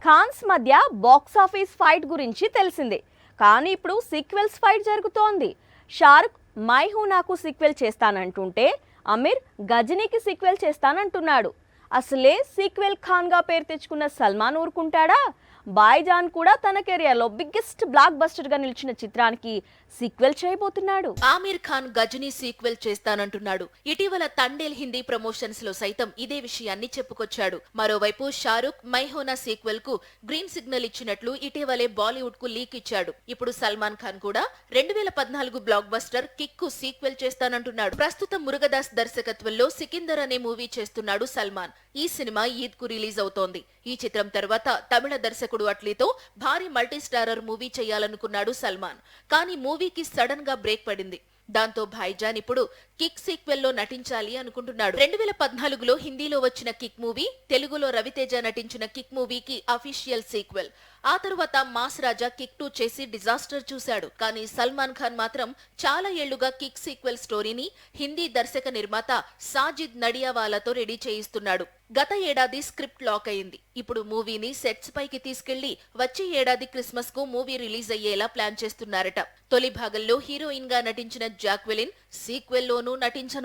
ఖాన్స్ మధ్య box office fight గురించి తెలిసిందే. కానీ ఇప్పుడు సీక్వెల్స్ ఫైట్ జరుగుతోంది. షారుఖ్ మై హూ నాకు సీక్వెల్ చేస్తానంటుంటే అమీర్ గజనీకి సీక్వెల్ చేస్తానంటున్నాడు. అసలే సీక్వెల్ ఖాన్ గా పేరు తెచ్చుకున్న సల్మాన్ ఊరుకుంటాడా? బాయ్జాన్ కూడా తన కెరియర్ లో బిగ్గెస్ట్ బ్లాక్ బస్టర్ గా నిలిచిన చిత్రానికి సీక్వెల్ చేయబోతున్నాడు. ఆమీర్ ఖాన్ గజనీ సీక్వెల్ చేస్తానంటున్నాడు. ఇటీవల తండేల్ హిందీ ప్రమోషన్స్ లో సైతం ఇదే విషయాన్ని చెప్పుకొచ్చాడు. మరోవైపు షారుఖ్ మైహోనా సీక్వెల్ కు గ్రీన్ సిగ్నల్ ఇచ్చినట్లు ఇటీవలే బాలీవుడ్ కు లీక్ ఇచ్చాడు. ఇప్పుడు సల్మాన్ ఖాన్ కూడా 2014 బ్లాక్ బస్టర్ కిక్ కు సీక్వెల్ చేస్తానంటున్నాడు. ప్రస్తుతం మురుగదాస్ దర్శకత్వంలో సికిందర్ అనే మూవీ చేస్తున్నాడు సల్మాన్. ఈ సినిమా ఈద్ కు రిలీజ్ అవుతోంది. ఈ చిత్రం తర్వాత తమిళ దర్శకుడు అట్లీతో భారీ మల్టీ స్టారర్ మూవీ చేయాలనుకున్నాడు సల్మాన్. కానీ మూవీకి సడన్ గా బ్రేక్ పడింది. దాంతో భాయ్జాన్ ఇప్పుడు కిక్ సీక్వెల్ లో నటించాలి అనుకుంటున్నాడు. 2014లో హిందీలో వచ్చిన కిక్ మూవీ తెలుగులో రవితేజ నటించిన కిక్ మూవీకి అఫీషియల్ సీక్వెల్. ఆ తరువాత మాస్ రాజా కిక్ 2 చేసి డిజాస్టర్ చూశాడు. కానీ సల్మాన్ ఖాన్ మాత్రం చాలా ఏళ్లుగా కిక్ సీక్వెల్ స్టోరీని హిందీ దర్శక నిర్మాత సాజిద్ నడియావాలాతో రెడీ చేయిస్తున్నాడు. గత ఏడాది స్క్రిప్ట్ లాక్ అయింది. ఇప్పుడు మూవీని సెట్స్ పైకి తీసుకెళ్లి వచ్చే ఏడాది క్రిస్మస్ కు మూవీ రిలీజ్ అయ్యేలా ప్లాన్ చేస్తున్నారట. తొలి భాగంలో హీరోయిన్ గా నటించిన జాక్వెలిన్ సీక్వెల్ లోనూ నటించనుంది.